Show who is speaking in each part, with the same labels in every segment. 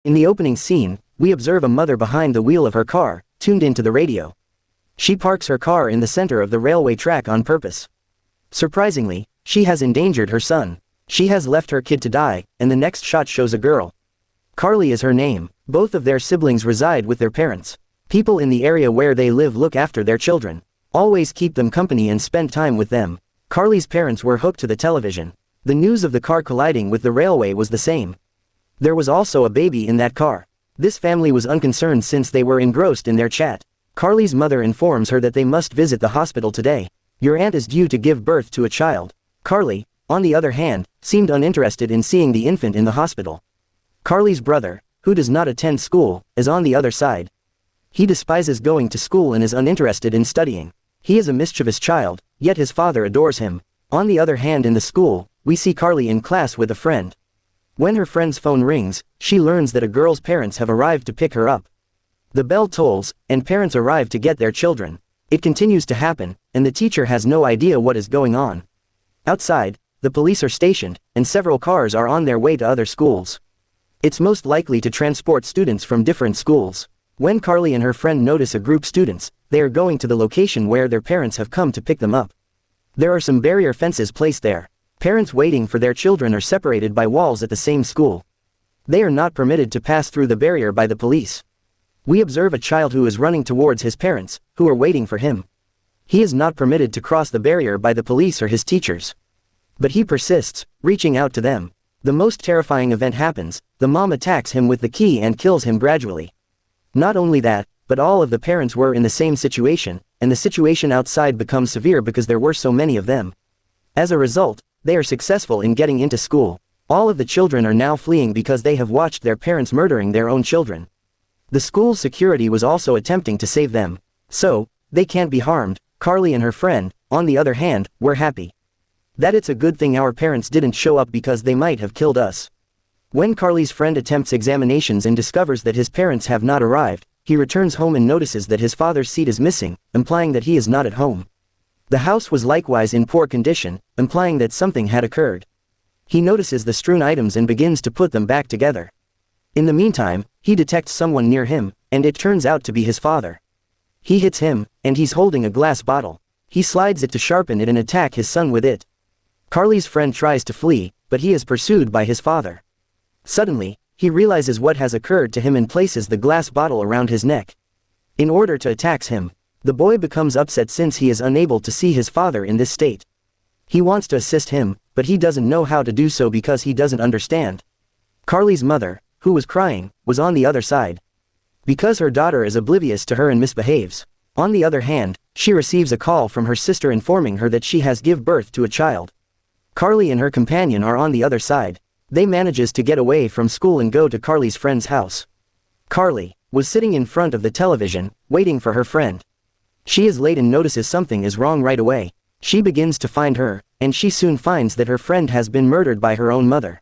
Speaker 1: In the opening scene, we observe a mother behind the wheel of her car, tuned into the radio. She parks her car in the center of the railway track on purpose. Surprisingly, she has endangered her son. She has left her kid to die, and the next shot shows a girl. Carly is her name. Both of their siblings reside with their parents. People in the area where they live look after their children, always keep them company and spend time with them. Carly's parents were hooked to the television. The news of the car colliding with the railway was the same. There was also a baby in that car. This family was unconcerned since they were engrossed in their chat. Carly's mother informs her that they must visit the hospital today. Your aunt is due to give birth to a child. Carly, on the other hand, seemed uninterested in seeing the infant in the hospital. Carly's brother, who does not attend school, is on the other side. He despises going to school and is uninterested in studying. He is a mischievous child, yet his father adores him. On the other hand, in the school, we see Carly in class with a friend. When her friend's phone rings, she learns that a girl's parents have arrived to pick her up. The bell tolls, and parents arrive to get their children. It continues to happen, and the teacher has no idea what is going on. Outside, the police are stationed, and several cars are on their way to other schools. It's most likely to transport students from different schools. When Carly and her friend notice a group students, they are going to the location where their parents have come to pick them up. There are some barrier fences placed there. Parents waiting for their children are separated by walls at the same school. They are not permitted to pass through the barrier by the police. We observe a child who is running towards his parents, who are waiting for him. He is not permitted to cross the barrier by the police or his teachers. But he persists, reaching out to them. The most terrifying event happens. The mom attacks him with the key and kills him gradually. Not only that, but all of the parents were in the same situation, and the situation outside becomes severe because there were so many of them. As a result, they are successful in getting into school. All of the children are now fleeing because they have watched their parents murdering their own children. The school's security was also attempting to save them. So, they can't be harmed. Carly and her friend, on the other hand, were happy. That it's a good thing our parents didn't show up because they might have killed us. When Carly's friend attempts examinations and discovers that his parents have not arrived, he returns home and notices that his father's seat is missing, implying that he is not at home. The house was likewise in poor condition, implying that something had occurred. He notices the strewn items and begins to put them back together. In the meantime, he detects someone near him, and it turns out to be his father. He hits him, and he's holding a glass bottle. He slides it to sharpen it and attack his son with it. Carly's friend tries to flee, but he is pursued by his father. Suddenly, he realizes what has occurred to him and places the glass bottle around his neck. In order to attack him, the boy becomes upset since he is unable to see his father in this state. He wants to assist him, but he doesn't know how to do so because he doesn't understand. Carly's mother, who was crying, was on the other side. Because her daughter is oblivious to her and misbehaves. On the other hand, she receives a call from her sister informing her that she has give birth to a child. Carly and her companion are on the other side. They manages to get away from school and go to Carly's friend's house. Carly was sitting in front of the television, waiting for her friend. She is late and notices something is wrong right away. She begins to find her, and she soon finds that her friend has been murdered by her own mother.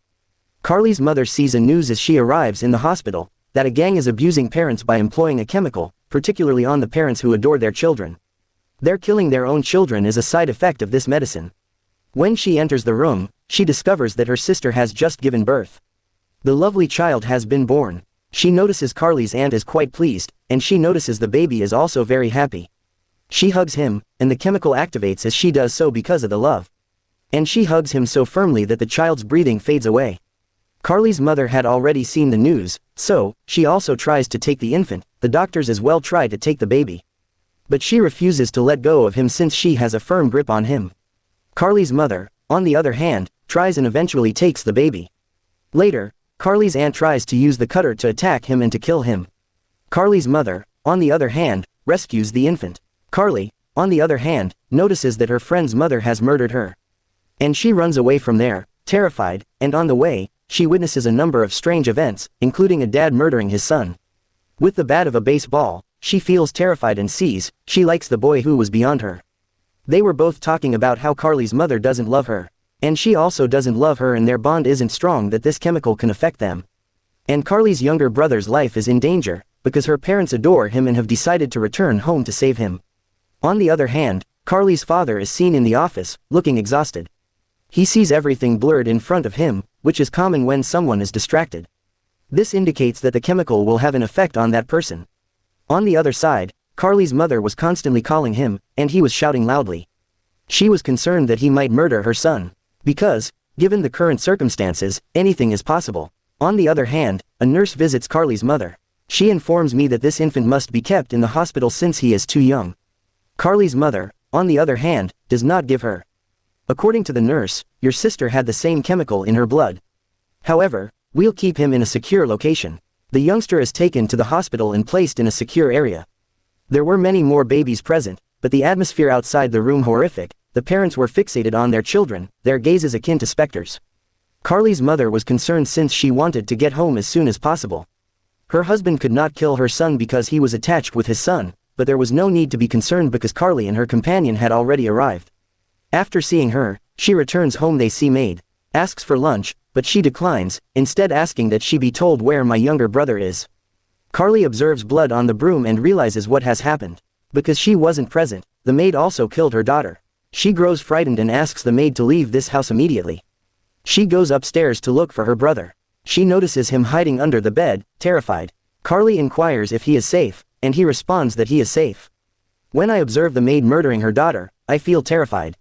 Speaker 1: Carly's mother sees a news as she arrives in the hospital, that a gang is abusing parents by employing a chemical, particularly on the parents who adore their children. Their killing their own children is a side effect of this medicine. When she enters the room, she discovers that her sister has just given birth. The lovely child has been born. She notices Carly's aunt is quite pleased, and she notices the baby is also very happy. She hugs him, and the chemical activates as she does so because of the love. And she hugs him so firmly that the child's breathing fades away. Carly's mother had already seen the news, so, she also tries to take the infant. The doctors as well try to take the baby. But she refuses to let go of him since she has a firm grip on him. Carly's mother, on the other hand, tries and eventually takes the baby. Later, Carly's aunt tries to use the cutter to attack him and to kill him. Carly's mother, on the other hand, rescues the infant. Carly, on the other hand, notices that her friend's mother has murdered her. And she runs away from there, terrified, and on the way, she witnesses a number of strange events, including a dad murdering his son. With the bat of a baseball, she feels terrified and sees, she likes the boy who was beyond her. They were both talking about how Carly's mother doesn't love her. And she also doesn't love her and their bond isn't strong that this chemical can affect them. And Carly's younger brother's life is in danger, because her parents adore him and have decided to return home to save him. On the other hand, Carly's father is seen in the office, looking exhausted. He sees everything blurred in front of him, which is common when someone is distracted. This indicates that the chemical will have an effect on that person. On the other side, Carly's mother was constantly calling him, and he was shouting loudly. She was concerned that he might murder her son. Because, given the current circumstances, anything is possible. On the other hand, a nurse visits Carly's mother. She informs me that this infant must be kept in the hospital since he is too young. Carly's mother, on the other hand, does not give her. According to the nurse, your sister had the same chemical in her blood. However, we'll keep him in a secure location. The youngster is taken to the hospital and placed in a secure area. There were many more babies present, but the atmosphere outside the room horrific. The parents were fixated on their children, their gazes akin to specters. Carly's mother was concerned since she wanted to get home as soon as possible. Her husband could not kill her son because he was attached with his son, but there was no need to be concerned because Carly and her companion had already arrived. After seeing her, she returns home. They see maid, asks for lunch, but she declines, instead asking that she be told where my younger brother is. Carly observes blood on the broom and realizes what has happened. Because she wasn't present, the maid also killed her daughter. She grows frightened and asks the maid to leave this house immediately. She goes upstairs to look for her brother. She notices him hiding under the bed, terrified. Carly inquires if he is safe, and he responds that he is safe. When I observe the maid murdering her daughter, I feel terrified.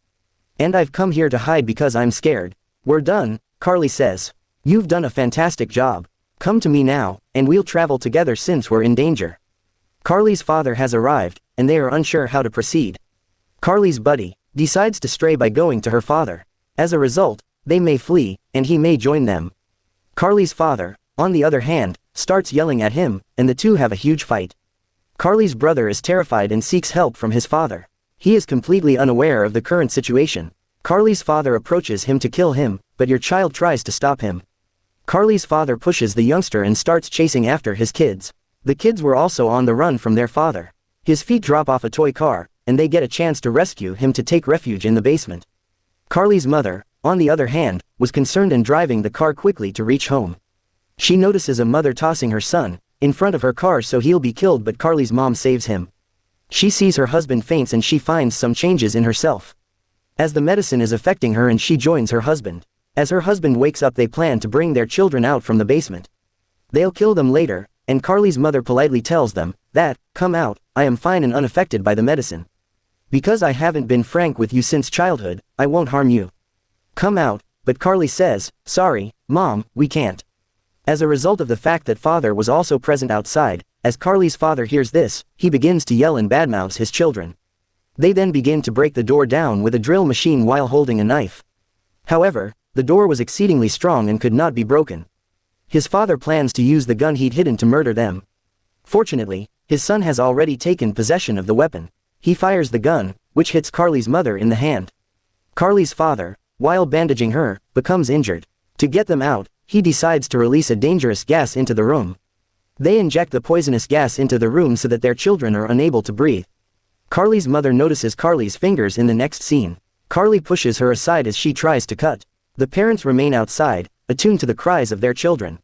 Speaker 1: And I've come here to hide because I'm scared. We're done, Carly says. You've done a fantastic job. Come to me now, and we'll travel together since we're in danger. Carly's father has arrived, and they are unsure how to proceed. Carly's buddy decides to stray by going to her father. As a result, they may flee, and he may join them. Carly's father, on the other hand, starts yelling at him, and the two have a huge fight. Carly's brother is terrified and seeks help from his father. He is completely unaware of the current situation. Carly's father approaches him to kill him, but your child tries to stop him. Carly's father pushes the youngster and starts chasing after his kids. The kids were also on the run from their father. His feet drop off a toy car, and they get a chance to rescue him to take refuge in the basement. Carly's mother, on the other hand, was concerned and driving the car quickly to reach home. She notices a mother tossing her son in front of her car so he'll be killed, but Carly's mom saves him. She sees her husband faints and she finds some changes in herself. As the medicine is affecting her, and she joins her husband. As her husband wakes up, they plan to bring their children out from the basement. They'll kill them later, and Carly's mother politely tells them that, come out, I am fine and unaffected by the medicine. Because I haven't been frank with you since childhood, I won't harm you. Come out, but Carly says, sorry, Mom, we can't. As a result of the fact that father was also present outside, as Carly's father hears this, he begins to yell and badmouths his children. They then begin to break the door down with a drill machine while holding a knife. However, the door was exceedingly strong and could not be broken. His father plans to use the gun he'd hidden to murder them. Fortunately, his son has already taken possession of the weapon. He fires the gun, which hits Carly's mother in the hand. Carly's father, while bandaging her, becomes injured. To get them out, he decides to release a dangerous gas into the room. They inject the poisonous gas into the room so that their children are unable to breathe. Carly's mother notices Carly's fingers in the next scene. Carly pushes her aside as she tries to cut. The parents remain outside, attuned to the cries of their children.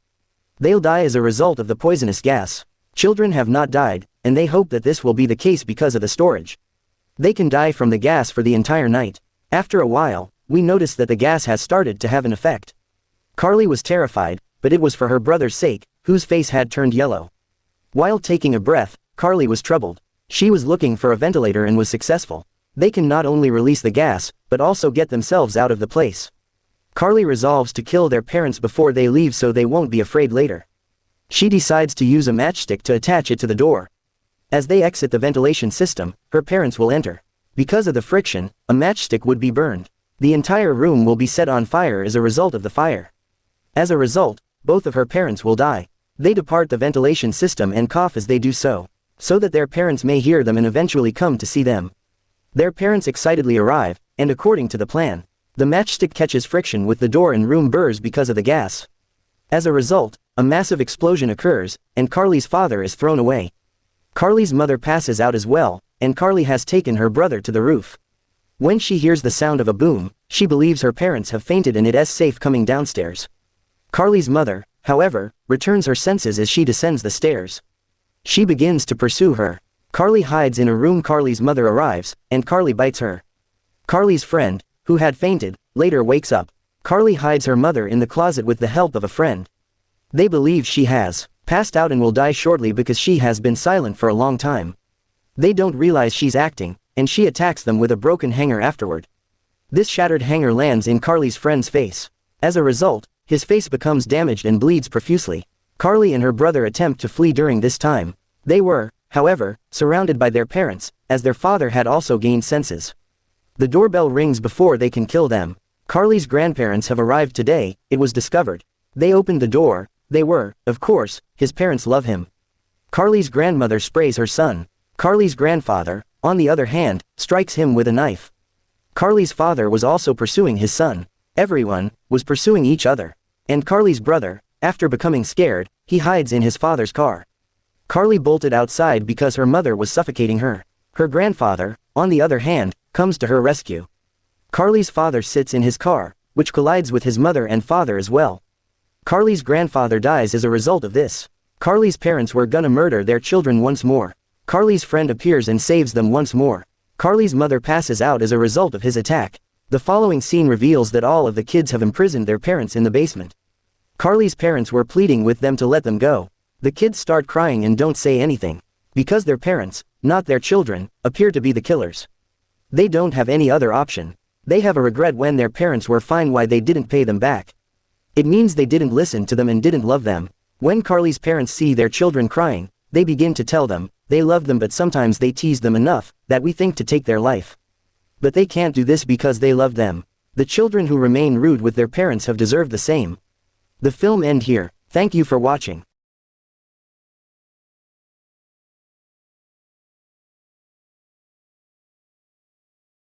Speaker 1: They'll die as a result of the poisonous gas. Children have not died, and they hope that this will be the case because of the storage. They can die from the gas for the entire night. After a while, we notice that the gas has started to have an effect. Carly was terrified, but it was for her brother's sake, whose face had turned yellow. While taking a breath, Carly was troubled. She was looking for a ventilator and was successful. They can not only release the gas, but also get themselves out of the place. Carly resolves to kill their parents before they leave so they won't be afraid later. She decides to use a matchstick to attach it to the door. As they exit the ventilation system, her parents will enter. Because of the friction, a matchstick would be burned. The entire room will be set on fire as a result of the fire. As a result, both of her parents will die. They depart the ventilation system and cough as they do so that their parents may hear them and eventually come to see them. Their parents excitedly arrive, and according to the plan, the matchstick catches friction with the door and room burrs because of the gas. As a result, a massive explosion occurs, and Carly's father is thrown away. Carly's mother passes out as well, and Carly has taken her brother to the roof. When she hears the sound of a boom, she believes her parents have fainted and it is safe coming downstairs. Carly's mother, however, returns her senses as she descends the stairs. She begins to pursue her. Carly hides in a room. Carly's mother arrives, and Carly bites her. Carly's friend, who had fainted, later wakes up. Carly hides her mother in the closet with the help of a friend. They believe she has passed out and will die shortly because she has been silent for a long time. They don't realize she's acting, and she attacks them with a broken hanger afterward. This shattered hanger lands in Carly's friend's face. As a result, his face becomes damaged and bleeds profusely. Carly and her brother attempt to flee during this time. They were, however, surrounded by their parents, as their father had also gained senses. The doorbell rings before they can kill them. Carly's grandparents have arrived today, it was discovered. They opened the door. They were, of course, his parents love him. Carly's grandmother sprays her son. Carly's grandfather, on the other hand, strikes him with a knife. Carly's father was also pursuing his son. Everyone was pursuing each other. And Carly's brother, after becoming scared, he hides in his father's car. Carly bolted outside because her mother was suffocating her. Her grandfather, on the other hand, comes to her rescue. Carly's father sits in his car, which collides with his mother and father as well. Carly's grandfather dies as a result of this. Carly's parents were gonna murder their children once more. Carly's friend appears and saves them once more. Carly's mother passes out as a result of his attack. The following scene reveals that all of the kids have imprisoned their parents in the basement. Carly's parents were pleading with them to let them go. The kids start crying and don't say anything. Because their parents, not their children, appear to be the killers. They don't have any other option. They have a regret when their parents were fine why they didn't pay them back. It means they didn't listen to them and didn't love them. When Carly's parents see their children crying, they begin to tell them, they love them but sometimes they tease them enough, that we think to take their life. But they can't do this because they love them. The children who remain rude with their parents have deserved the same. The film ends here. Thank you for watching.